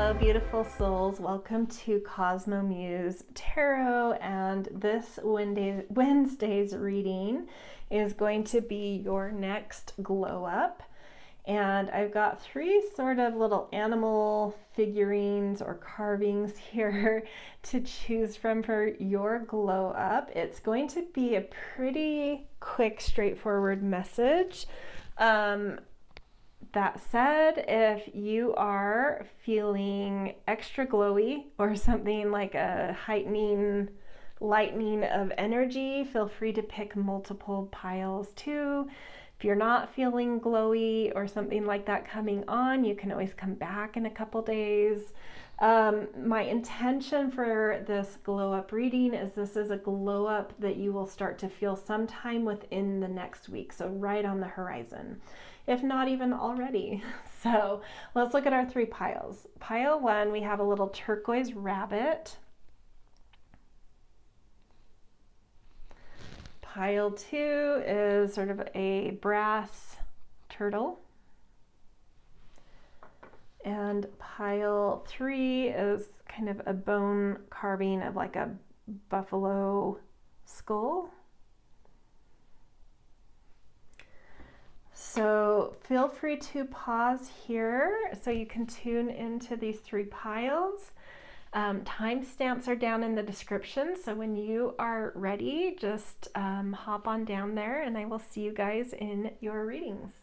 Hello, beautiful souls. Welcome to Cosmo Muse Tarot, and this Wednesday's reading is going to be your next glow up. And I've got three sort of little animal figurines or carvings here to choose from for your glow up. It's going to be a pretty quick, straightforward message. That said, if you are feeling extra glowy or something like a lightening of energy, feel free to pick multiple piles too. If you're not feeling glowy or something like that coming on, you can always come back in a couple days. My intention for this glow up reading is this is a glow up that you will start to feel sometime within the next week, so right on the horizon, if not even already. So let's look at our three piles. Pile one, we have a little turquoise rabbit. Pile two is sort of a brass turtle. And pile three is kind of a bone carving of like a buffalo skull. So feel free to pause here so you can tune into these three piles. Timestamps are down in the description, so when you are ready, just hop on down there and I will see you guys in your readings.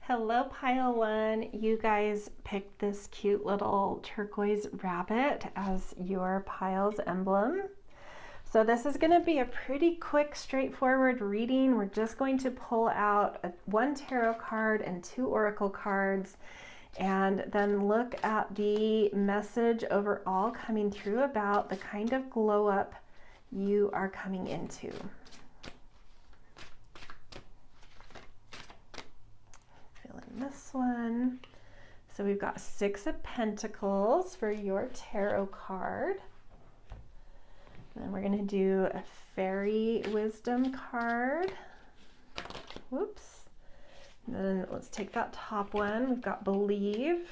Hello, pile one. You guys picked this cute little turquoise rabbit as your pile's emblem. So this is going to be a pretty quick, straightforward reading. We're just going to pull out one tarot card and two oracle cards, and then look at the message overall coming through about the kind of glow up you are coming into. Feeling this one. So we've got Six of Pentacles for your tarot card. Then we're going to do a fairy wisdom card. Whoops. And then let's take that top one. We've got believe.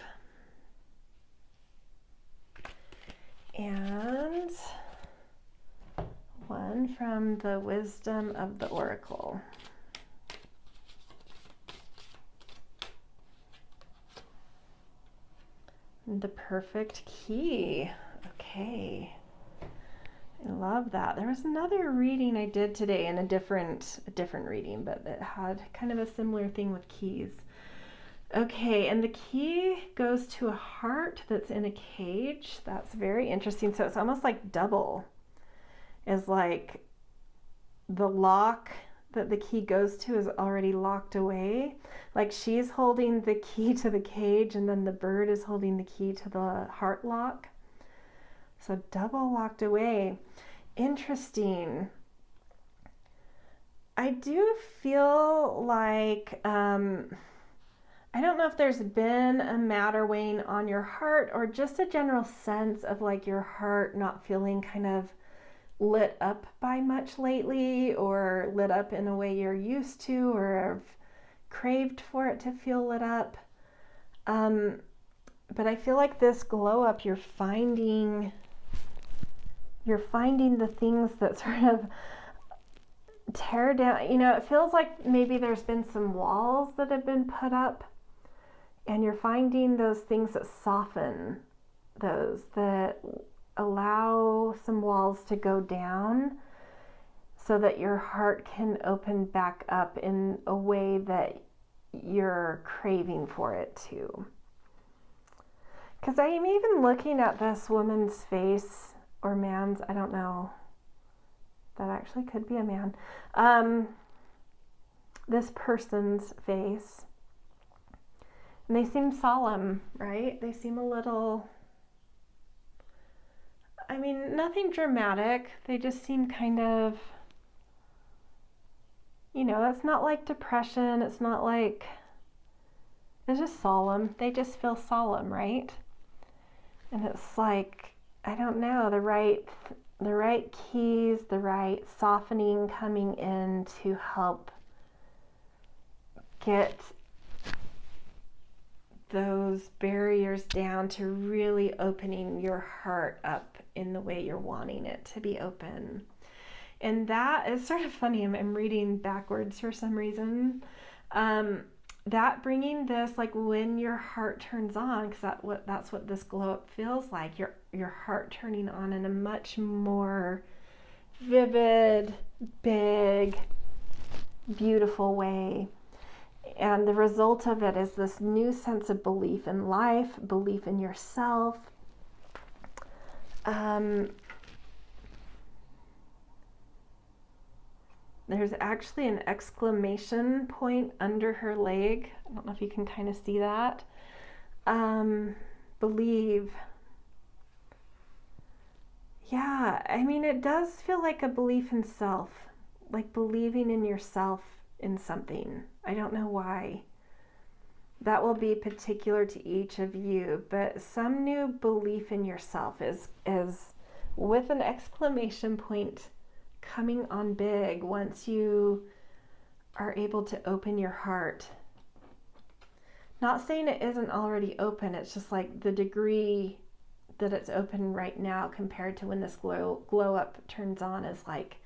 And one from the wisdom of the oracle. And the perfect key. Okay. I love that. There was another reading I did today in a different reading, but it had kind of a similar thing with keys. Okay, and the key goes to a heart that's in a cage. That's very interesting. So it's almost like double. Is like the lock that the key goes to is already locked away. Like she's holding the key to the cage and then the bird is holding the key to the heart lock. So double locked away. Interesting. I do feel like, I don't know if there's been a matter weighing on your heart or just a general sense of like your heart not feeling kind of lit up by much lately, or lit up in a way you're used to, or have craved for it to feel lit up. But I feel like this glow up, you're finding the things that sort of tear down, you know, it feels like maybe there's been some walls that have been put up and you're finding those things that soften those, that allow some walls to go down so that your heart can open back up in a way that you're craving for it to. Because I am even looking at this woman's face, or man's, I don't know. That actually could be a man. This person's face. And they seem solemn, right? They seem a little, I mean, nothing dramatic. They just seem kind of, you know, it's not like depression. It's not like, it's just solemn. They just feel solemn, right? And it's like, I don't know, the right keys, the right softening coming in to help get those barriers down to really opening your heart up in the way you're wanting it to be open. And that is sort of funny. I'm reading backwards for some reason. That bringing this, like when your heart turns on, because that's what this glow up feels like, your heart turning on in a much more vivid, big, beautiful way. And the result of it is this new sense of belief in life, belief in yourself. There's actually an exclamation point under her leg. I don't know if you can kind of see that. Believe. Yeah, I mean, it does feel like a belief in self, like believing in yourself in something. I don't know why. That will be particular to each of you, but some new belief in yourself is with an exclamation point coming on big once you are able to open your heart. Not saying it isn't already open, it's just like the degree that it's open right now compared to when this glow up turns on is like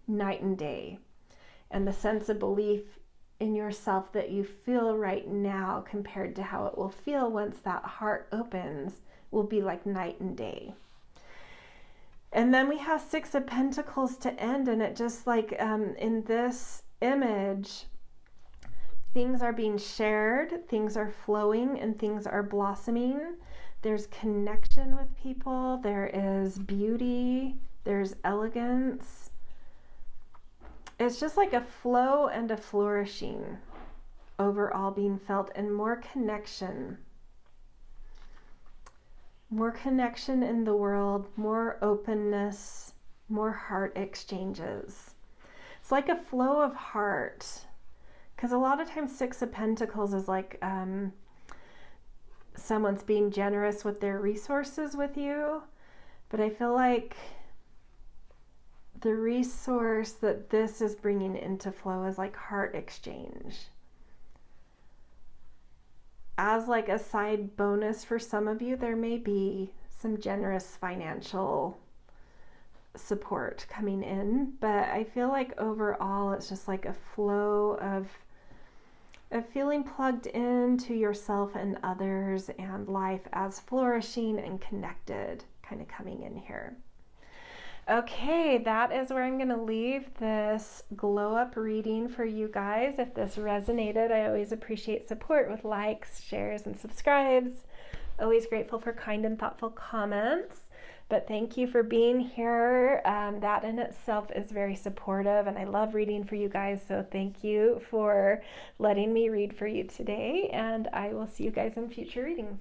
night and day. And the sense of belief in yourself that you feel right now compared to how it will feel once that heart opens will be like night and day. And then we have Six of Pentacles to end, and it just like in this image, things are being shared, things are flowing, and things are blossoming. There's connection with people, there is beauty, there's elegance. It's just like a flow and a flourishing overall being felt, and more connection. More connection in the world, more openness, more heart exchanges. It's like a flow of heart. Because a lot of times Six of Pentacles is like someone's being generous with their resources with you. But I feel like the resource that this is bringing into flow is like heart exchange. As like a side bonus for some of you, there may be some generous financial support coming in, but I feel like overall it's just like a flow of feeling plugged into yourself and others and life as flourishing and connected kind of coming in here. Okay, that is where I'm going to leave this glow up reading for you guys. If this resonated, I always appreciate support with likes, shares, and subscribes. Always grateful for kind and thoughtful comments. But thank you for being here. That in itself is very supportive, and I love reading for you guys. So thank you for letting me read for you today, and I will see you guys in future readings.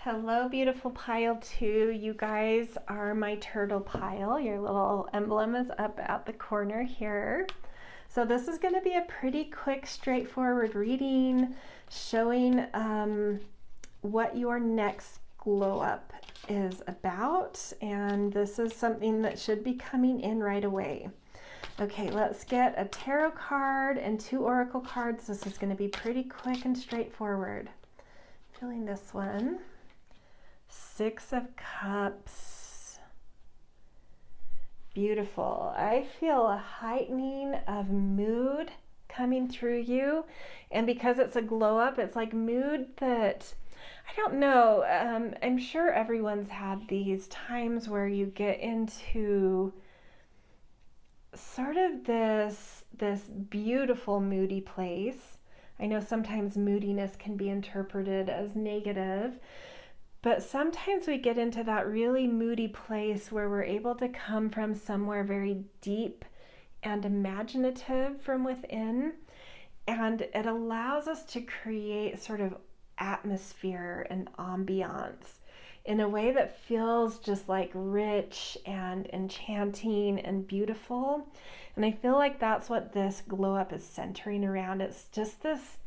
Hello, beautiful pile 2. You guys are my turtle pile. Your little emblem is up at the corner here. So this is going to be a pretty quick, straightforward reading showing what your next glow up is about. And this is something that should be coming in right away. Okay, let's get a tarot card and 2 oracle cards. This is going to be pretty quick and straightforward. Feeling this one. 6 of Cups. Beautiful. I feel a heightening of mood coming through you. And because it's a glow up, it's like mood that, I don't know, I'm sure everyone's had these times where you get into sort of this beautiful moody place. I know sometimes moodiness can be interpreted as negative, but sometimes we get into that really moody place where we're able to come from somewhere very deep and imaginative from within, and it allows us to create sort of atmosphere and ambiance in a way that feels just like rich and enchanting and beautiful. And I feel like that's what this glow up is centering around. It's just this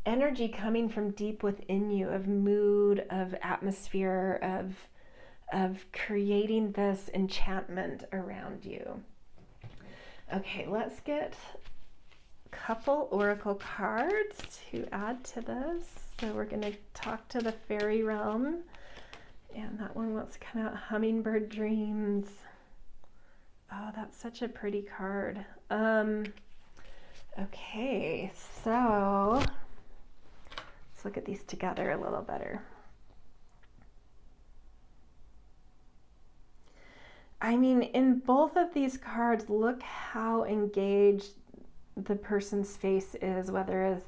energy coming from deep within you of mood, of atmosphere, of creating this enchantment around you. Okay, let's get couple oracle cards to add to this. So we're going to talk to the fairy realm, and that one wants to come out, Hummingbird Dreams. Oh, that's such a pretty card. Okay, so let's look at these together a little better. I mean, in both of these cards, look how engaged the person's face is, whether it's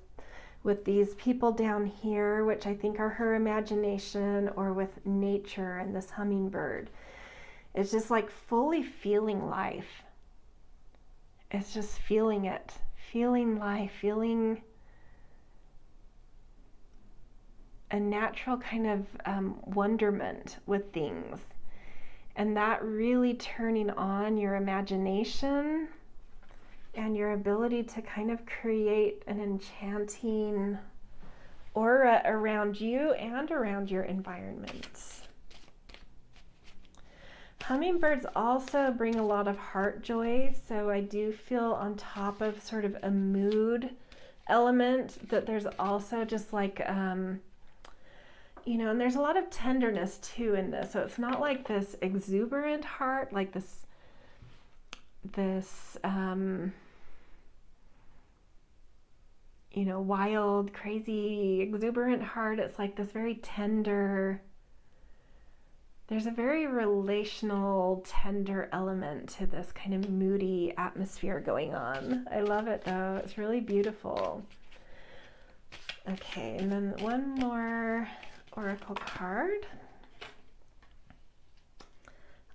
with these people down here, which I think are her imagination, or with nature and this hummingbird. It's just like fully feeling life. It's just feeling it, feeling life, feeling a natural kind of wonderment with things. And that really turning on your imagination and your ability to kind of create an enchanting aura around you and around your environment. Hummingbirds also bring a lot of heart joy, so I do feel on top of sort of a mood element that there's also just like, you know, and there's a lot of tenderness too in this. So it's not like this exuberant heart, like this you know, wild, crazy, exuberant heart. It's like this very tender, there's a very relational, tender element to this kind of moody atmosphere going on. I love it though. It's really beautiful. Okay, and then one more oracle card.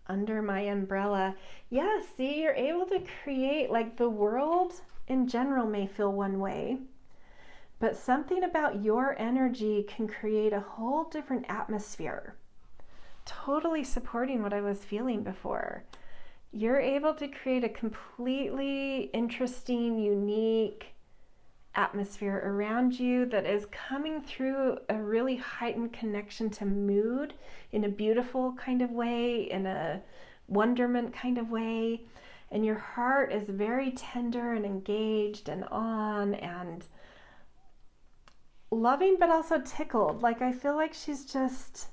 Under my umbrella. Yeah, see, you're able to create, like, the world in general may feel one way, but something about your energy can create a whole different atmosphere. Totally supporting what I was feeling before. You're able to create a completely interesting, unique atmosphere around you that is coming through a really heightened connection to mood in a beautiful kind of way, in a wonderment kind of way. And your heart is very tender and engaged and on and loving, but also tickled. Like, I feel like she's just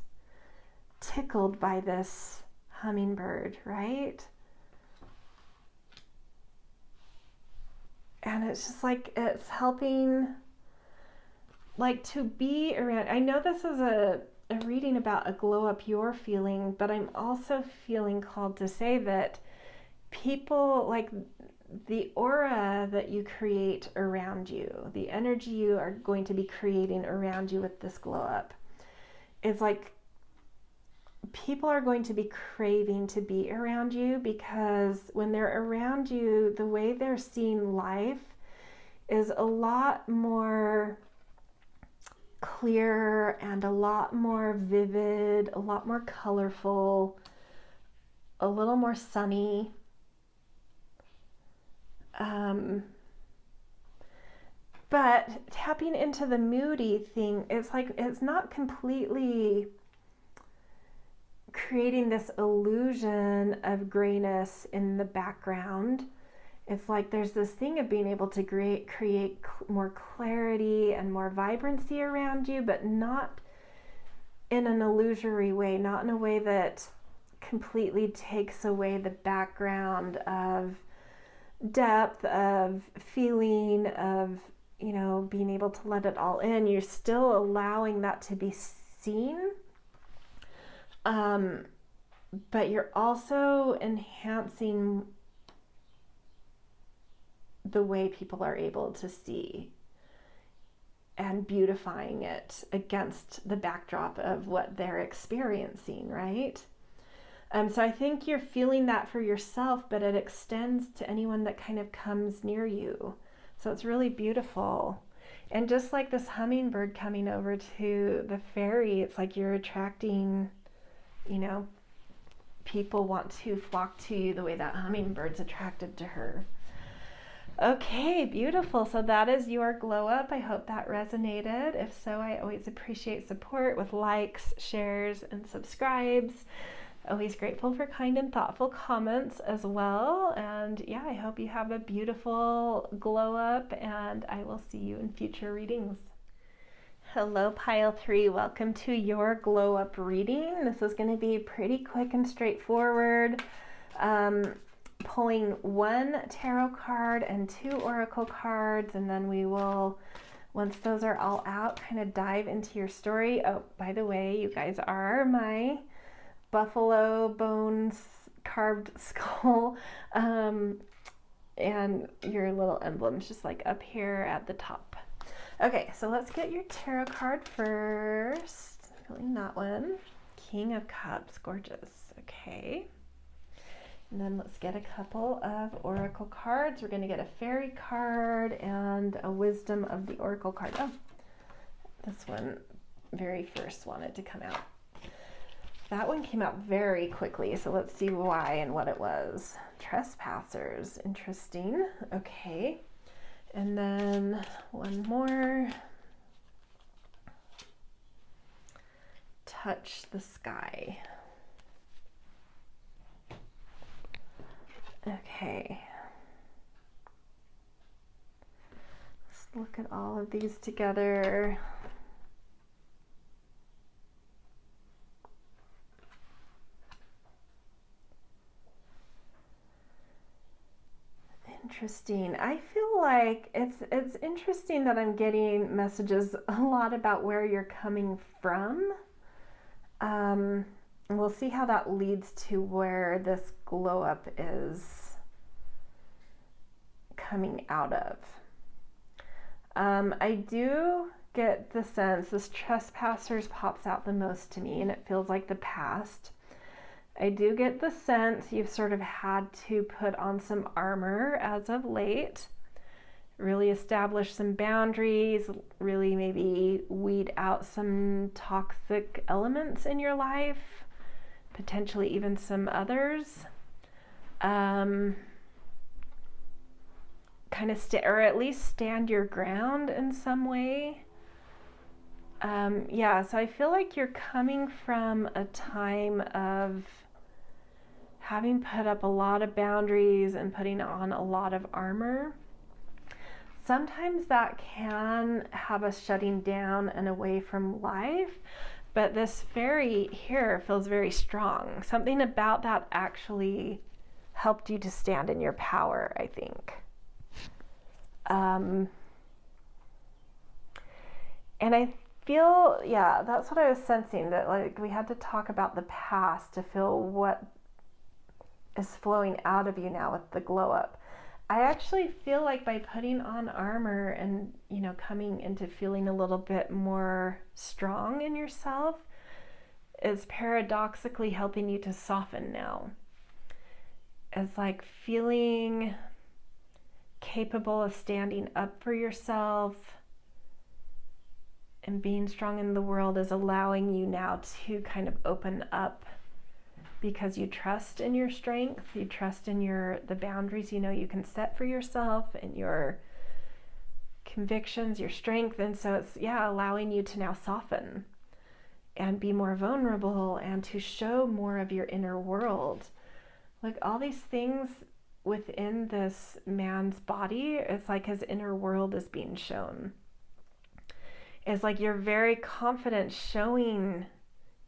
tickled by this hummingbird, right? And it's just like, it's helping, like, to be around. I know this is a reading about a glow up you're feeling, but I'm also feeling called to say that people, like, the aura that you create around you, the energy you are going to be creating around you with this glow up, is like, people are going to be craving to be around you, because when they're around you, the way they're seeing life is a lot more clear and a lot more vivid, a lot more colorful, a little more sunny. But tapping into the moody thing, it's like, it's not completely creating this illusion of grayness in the background. It's like there's this thing of being able to create more clarity and more vibrancy around you, but not in an illusory way, not in a way that completely takes away the background of depth, of feeling, of, you know, being able to let it all in. You're still allowing that to be seen. But you're also enhancing the way people are able to see and beautifying it against the backdrop of what they're experiencing, right? So I think you're feeling that for yourself, but it extends to anyone that kind of comes near you. So it's really beautiful. And just like this hummingbird coming over to the fairy, it's like you're attracting, you know, people want to flock to you the way that hummingbird's attracted to her. Okay, beautiful. So that is your glow up. I hope that resonated. If so, I always appreciate support with likes, shares, and subscribes. Always grateful for kind and thoughtful comments as well. And yeah, I hope you have a beautiful glow up, and I will see you in future readings. Hello, pile 3. Welcome to your glow up reading. This is going to be pretty quick and straightforward. Pulling 1 tarot card and 2 oracle cards, and then we will, once those are all out, kind of dive into your story. Oh, by the way, you guys are my buffalo bones carved skull, and your little emblem's just like up here at the top. Okay, so let's get your tarot card first. Feeling that one. King of Cups, gorgeous. Okay. And then let's get a couple of oracle cards. We're going to get a fairy card and a wisdom of the oracle card. Oh, this one very first wanted to come out. That one came out very quickly, so let's see why and what it was. Trespassers, interesting. Okay. And then one more. Touch the sky. Okay. Let's look at all of these together. Interesting. I feel like it's interesting that I'm getting messages a lot about where you're coming from. And we'll see how that leads to where this glow up is coming out of. I do get the sense this trespassers pops out the most to me, and it feels like the past. I do get the sense you've sort of had to put on some armor as of late, really establish some boundaries, really maybe weed out some toxic elements in your life, potentially even some others. Kind of or at least stand your ground in some way. Yeah, so I feel like you're coming from a time of having put up a lot of boundaries and putting on a lot of armor. Sometimes that can have us shutting down and away from life, but this fairy here feels very strong. Something about that actually helped you to stand in your power, I think. And I feel, yeah, that's what I was sensing, that like we had to talk about the past to feel what is flowing out of you now with the glow up. I actually feel like by putting on armor and, you know, coming into feeling a little bit more strong in yourself is paradoxically helping you to soften now. It's like feeling capable of standing up for yourself and being strong in the world is allowing you now to kind of open up, because you trust in your strength, you trust in the boundaries you know you can set for yourself, and your convictions, your strength. And so it's, yeah, allowing you to now soften and be more vulnerable and to show more of your inner world. Like all these things within this man's body, it's like his inner world is being shown. It's like you're very confident showing,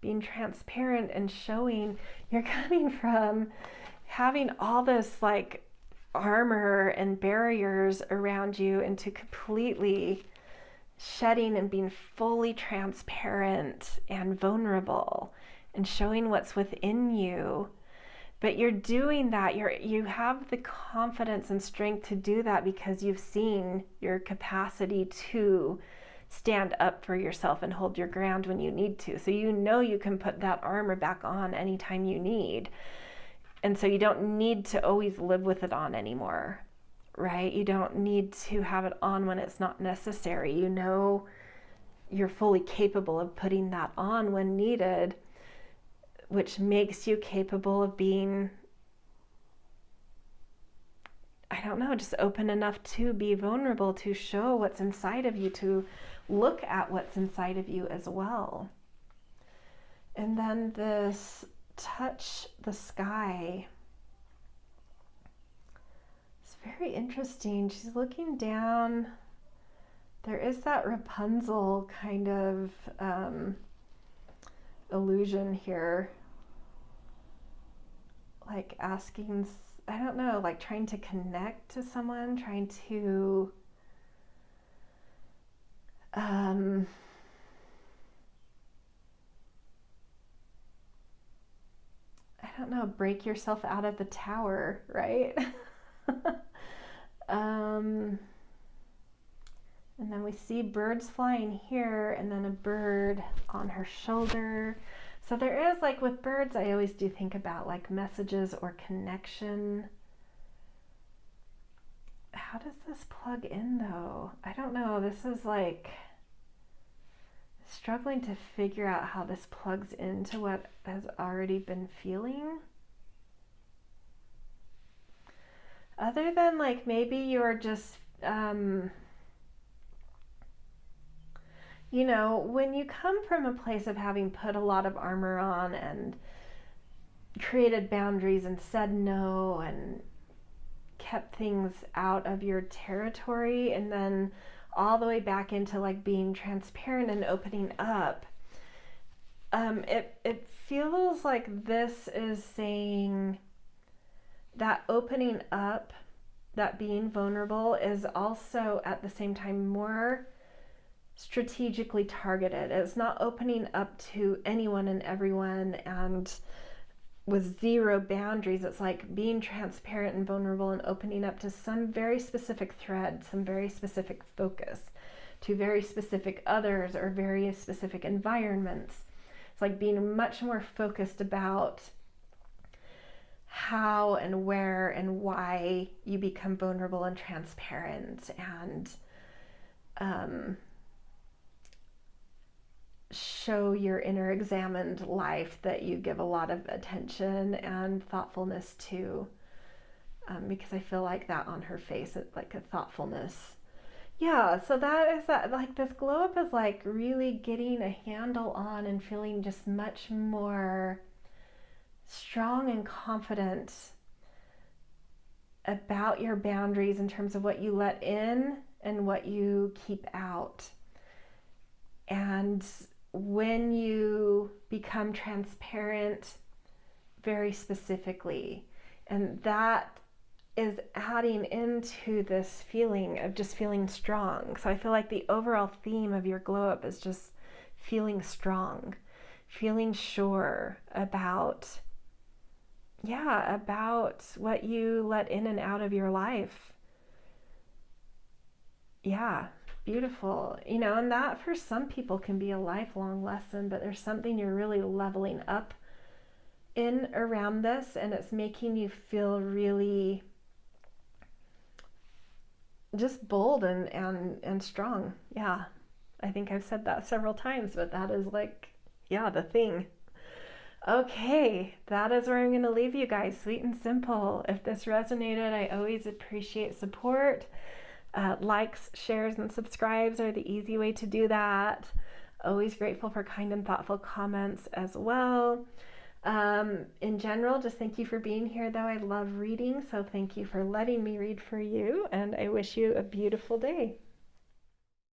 being transparent and showing you're coming from having all this like armor and barriers around you into completely shedding and being fully transparent and vulnerable and showing what's within you. But you're doing that, you have the confidence and strength to do that because you've seen your capacity to stand up for yourself and hold your ground when you need to. So you know you can put that armor back on anytime you need. And so you don't need to always live with it on anymore, right? You don't need to have it on when it's not necessary. You know you're fully capable of putting that on when needed, which makes you capable of being, I don't know, just open enough to be vulnerable, to show what's inside of you, to look at what's inside of you as well. And then this touch the sky. It's very interesting. She's looking down. There is that Rapunzel kind of illusion here. Like asking, I don't know, like trying to connect to someone, trying to I don't know, break yourself out of the tower, right? And then we see birds flying here and then a bird on her shoulder. So there is, like with birds, I always do think about like messages or connection. How does this plug in though? I don't know. This is like struggling to figure out how this plugs into what has already been feeling. Other than like maybe you're just, you know, when you come from a place of having put a lot of armor on and created boundaries and said no and kept things out of your territory and then all the way back into like being transparent and opening up, it feels like this is saying that opening up, that being vulnerable is also at the same time more strategically targeted. It's not opening up to anyone and everyone and with zero boundaries. It's like being transparent and vulnerable and opening up to some very specific thread, some very specific focus, to very specific others or very specific environments. It's like being much more focused about how and where and why you become vulnerable and transparent and show your inner examined life that you give a lot of attention and thoughtfulness to, because I feel like that on her face, it's like a thoughtfulness. Yeah, so that is that, like this glow up is like really getting a handle on and feeling just much more strong and confident about your boundaries in terms of what you let in and what you keep out. And when you become transparent very specifically, and that is adding into this feeling of just feeling strong. So I feel like the overall theme of your glow up is just feeling strong, feeling sure about, about what you let in and out of your life. Yeah, beautiful. You know, and that for some people can be a lifelong lesson, but there's something you're really leveling up in around this, and it's making you feel really just bold and strong. Yeah, I think I've said that several times, but that is like, the thing. Okay, that is where I'm going to leave you guys. Sweet and simple. If this resonated, I always appreciate support. Likes, shares, and subscribes are the easy way to do that. Always grateful for kind and thoughtful comments as well. In general, just thank you for being here, though. I love reading, so thank you for letting me read for you, and I wish you a beautiful day.